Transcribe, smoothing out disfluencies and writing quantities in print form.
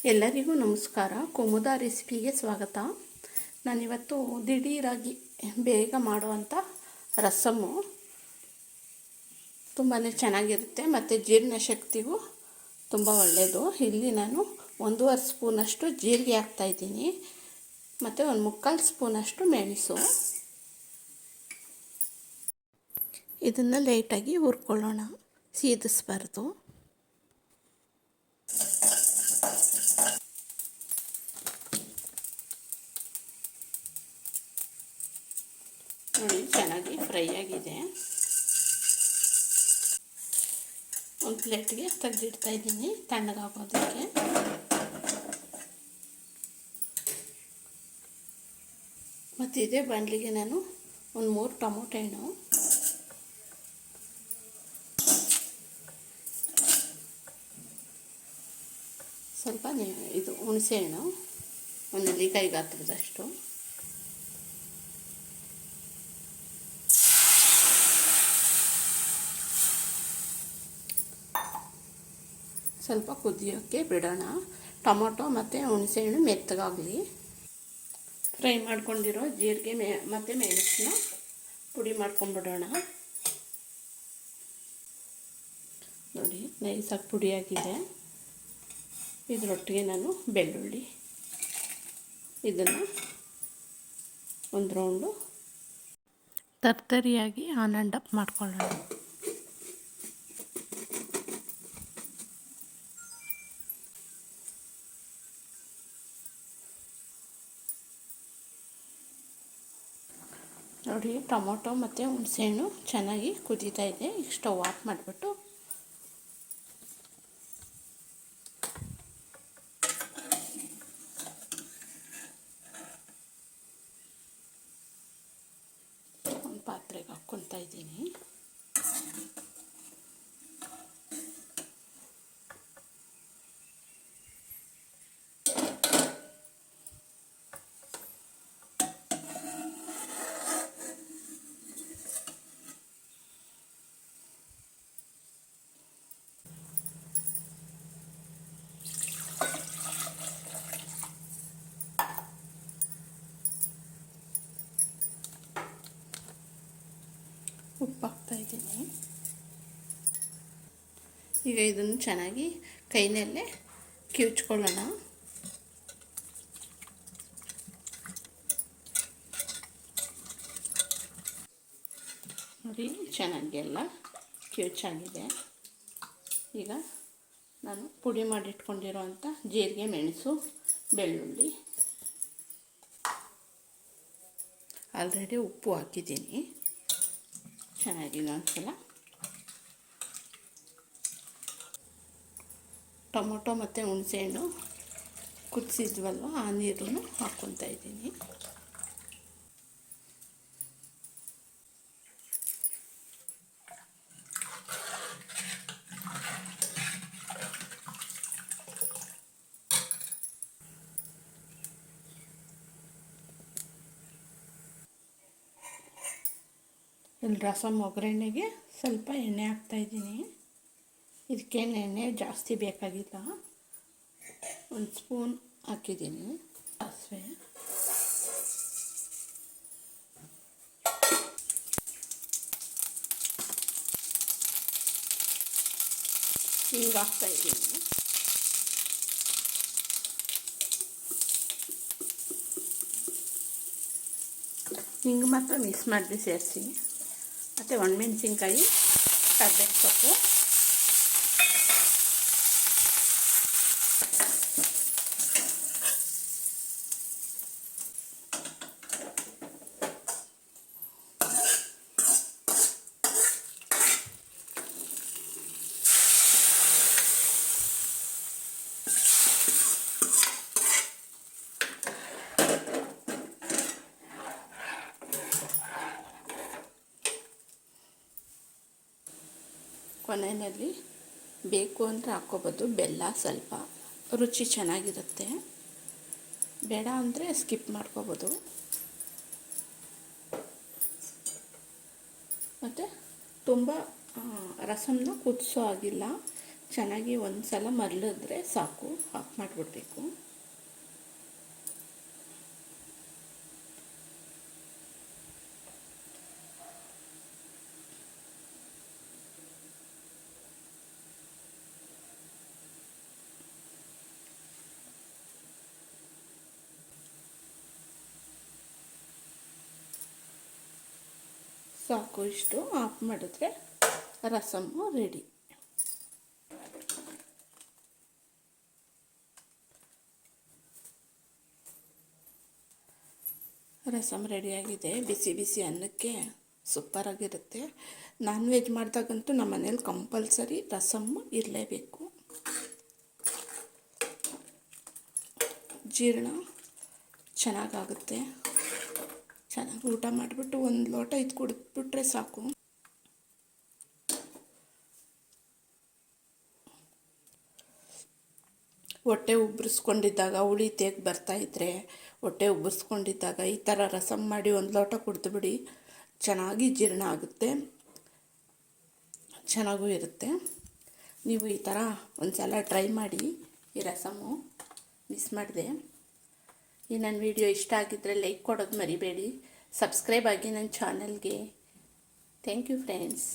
ಎಲ್ಲರಿಗೂ ನಮಸ್ಕಾರ. ಕುಮುದ ರೆಸಿಪಿಗೆ ಸ್ವಾಗತ. ನಾನಿವತ್ತು ದಿಢೀರಾಗಿ ಬೇಗ ಮಾಡುವಂಥ ರಸಮ್ಮು ತುಂಬಾ ಚೆನ್ನಾಗಿರುತ್ತೆ ಮತ್ತು ಜೀರ್ಣಶಕ್ತಿಗೂ ತುಂಬ ಒಳ್ಳೆಯದು. ಇಲ್ಲಿ ನಾನು 1.5 ಸ್ಪೂನಷ್ಟು ಜೀರಿಗೆ ಹಾಕ್ತಾಯಿದ್ದೀನಿ ಮತ್ತು 1/4 ಸ್ಪೂನಷ್ಟು ಮೆಣಸು. ಇದನ್ನು ಲೈಟಾಗಿ ಹುರ್ಕೊಳ್ಳೋಣ, ಸೀದಿಸಬಾರ್ದು. ನೋಡಿ, ಚೆನ್ನಾಗಿ ಫ್ರೈ ಆಗಿದೆ. ಒಂದು ಪ್ಲೇಟ್ಗೆ ತೆಗೆದಿಡ್ತಾ ಇದ್ದೀನಿ ತಣ್ಣಗಾಗೋದಕ್ಕೆ. ಮತ್ತು ಇದೇ ಬಾಣಲಿಗೆ ನಾನು 3 ಟೊಮೊಟೊ ಹಣ್ಣು, ಸ್ವಲ್ಪ ಇದು ಹುಣಸೆ ಹಣ್ಣು, 1 ನೆಲ್ಲಿಕಾಯಿ ಗಾತ್ರದಷ್ಟು, ಸ್ವಲ್ಪ ಕುದಿಯೋಕ್ಕೆ ಬಿಡೋಣ. ಟೊಮೊಟೊ ಮತ್ತು ಹುಣಸೆಹಣ್ಣು ಮೆತ್ತಗಾಗಲಿ. ಫ್ರೈ ಮಾಡ್ಕೊಂಡಿರೋ ಜೀರಿಗೆ ಮತ್ತು ಮೆಣಸನ್ನ ಪುಡಿ ಮಾಡ್ಕೊಂಡ್ಬಿಡೋಣ. ನೋಡಿ, ನೈಸಾಗಿ ಪುಡಿಯಾಗಿದೆ. ಇದರೊಟ್ಟಿಗೆ ನಾನು ಬೆಳ್ಳುಳ್ಳಿ ಇದನ್ನು 1 ರೌಂಡು ತರ್ತರಿಯಾಗಿ ಆನ್ ಆ್ಯಂಡ್ ಅಪ್ ಮಾಡ್ಕೊಳ್ಳೋಣ. ನೋಡಿ, ಟೊಮೊಟೊ ಮತ್ತು ಹುಣಸೆಹಣ್ಣು ಚೆನ್ನಾಗಿ ಕುದೀತಾ ಇದೆ. ಈಗ ಸ್ಟವ್ ಆಫ್ ಮಾಡಿಬಿಟ್ಟು ಒಂದು ಪಾತ್ರೆಗೆ ಹಾಕ್ಕೊತಾ ಇದ್ದೀನಿ. ಉಪ್ಪು ಹಾಕ್ತಾಯಿದ್ದೀನಿ. ಈಗ ಇದನ್ನು ಚೆನ್ನಾಗಿ ಕೈನಲ್ಲೇ ಕಿವುಚ್ಕೊಳ್ಳೋಣ. ನೋಡಿ, ಚೆನ್ನಾಗಿ ಎಲ್ಲ ಕಿವುಚಾಗಿದೆ. ಈಗ ನಾನು ಪುಡಿ ಮಾಡಿಟ್ಕೊಂಡಿರೋಂಥ ಜೀರಿಗೆ, ಮೆಣಸು, ಬೆಳ್ಳುಳ್ಳಿ, ಆಲ್ರೆಡಿ ಉಪ್ಪು ಹಾಕಿದ್ದೀನಿ. ಚೆನ್ನಾಗಿ ಒಂದ್ಸಲ ಟೊಮೊಟೊ ಮತ್ತು ಹುಣಸೆಹಣ್ಣು ಕುದಿಸಿದ್ವಲ್ವ, ಆ ನೀರನ್ನು ಹಾಕ್ಕೊತಾ ಇದ್ದೀನಿ. ಇಲ್ಲಿ ರಸಮ್ ಒಗ್ಗರಣೆಗೆ ಸ್ವಲ್ಪ ಎಣ್ಣೆ ಹಾಕ್ತಾಯಿದ್ದೀನಿ. ಇದಕ್ಕೇನು ಎಣ್ಣೆ ಜಾಸ್ತಿ ಬೇಕಾಗಿಲ್ಲ, 1 ಸ್ಪೂನ್ ಹಾಕಿದ್ದೀನಿ. ಸಾಸಿವೆ, ಹಿಂಗೆ ಹಾಕ್ತಾಯಿದ್ದೀನಿ. ಹಿಂಗೆ ಮಾತ್ರ ಮಿಕ್ಸ್ ಮಾಡಿ ಸೇರಿಸಿ. ಮತ್ತು ಒಣಮೆಣಸಿನ್ಕಾಯಿ, ಕರ್ಬೇವಿನ ಸೊಪ್ಪು, ಕೊನೆಯಲ್ಲಿ ಬೇಕು ಅಂದರೆ ಹಾಕ್ಕೋಬೋದು ಬೆಲ್ಲ, ಸ್ವಲ್ಪ ರುಚಿ ಚೆನ್ನಾಗಿರುತ್ತೆ. ಬೇಡ ಅಂದರೆ ಸ್ಕಿಪ್ ಮಾಡ್ಕೋಬೋದು. ಮತ್ತು ತುಂಬ ರಸಮ್ನ ಕುದಿಸೋ ಆಗಿಲ್ಲ, ಚೆನ್ನಾಗಿ ಒಂದು ಸಲ ಮರಳಿದ್ರೆ ಸಾಕು, ಆಫ್ ಮಾಡಿಬಿಡ್ಬೇಕು. ಸಾಕು, ಇಷ್ಟು ಆಫ್ ಮಾಡಿದ್ರೆ ರಸಮ್ಮು ರೆಡಿ. ರಸಮ್ ರೆಡಿಯಾಗಿದೆ. ಬಿಸಿ ಬಿಸಿ ಅನ್ನಕ್ಕೆ ಸೂಪರಾಗಿರುತ್ತೆ. ನಾನ್ ವೆಜ್ ಮಾಡಿದಾಗಂತೂ ನಮ್ಮ ಮನೇಲಿ ಕಂಪಲ್ಸರಿ ರಸಮ್ಮು ಇರಲೇಬೇಕು. ಜೀರ್ಣ ಚೆನ್ನಾಗಾಗುತ್ತೆ. ಚೆನ್ನಾಗಿ ಊಟ ಮಾಡಿಬಿಟ್ಟು ಒಂದು ಲೋಟ ಇದು ಕುಡಿದ್ಬಿಟ್ರೆ ಸಾಕು. ಹೊಟ್ಟೆ ಉಬ್ಬರಿಸ್ಕೊಂಡಿದ್ದಾಗ, ಹುಳಿ ತೇಗ್ ಬರ್ತಾಯಿದ್ರೆ, ಹೊಟ್ಟೆ ಉಬ್ಬರಿಸ್ಕೊಂಡಿದ್ದಾಗ ಈ ಥರ ರಸಮ್ ಮಾಡಿ ಒಂದು ಲೋಟ ಕುಡಿದ್ಬಿಡಿ. ಚೆನ್ನಾಗಿ ಜೀರ್ಣ ಆಗುತ್ತೆ, ಚೆನ್ನಾಗೂ ಇರುತ್ತೆ. ನೀವು ಈ ಥರ ಒಂದು ಸಲ ಟ್ರೈ ಮಾಡಿ. ಈ ರಸಮ್ಮು ಮಿಸ್ ಮಾಡಿದೆ. ಈ ನನ್ನ ವಿಡಿಯೋ ಇಷ್ಟ ಆಗಿದ್ದರೆ ಲೈಕ್ ಕೊಡೋದು ಮರಿಬೇಡಿ. ಸಬ್ಸ್ಕ್ರೈಬ್ ಆಗಿ ನನ್ನ ಚಾನಲ್ಗೆ. Thank you friends.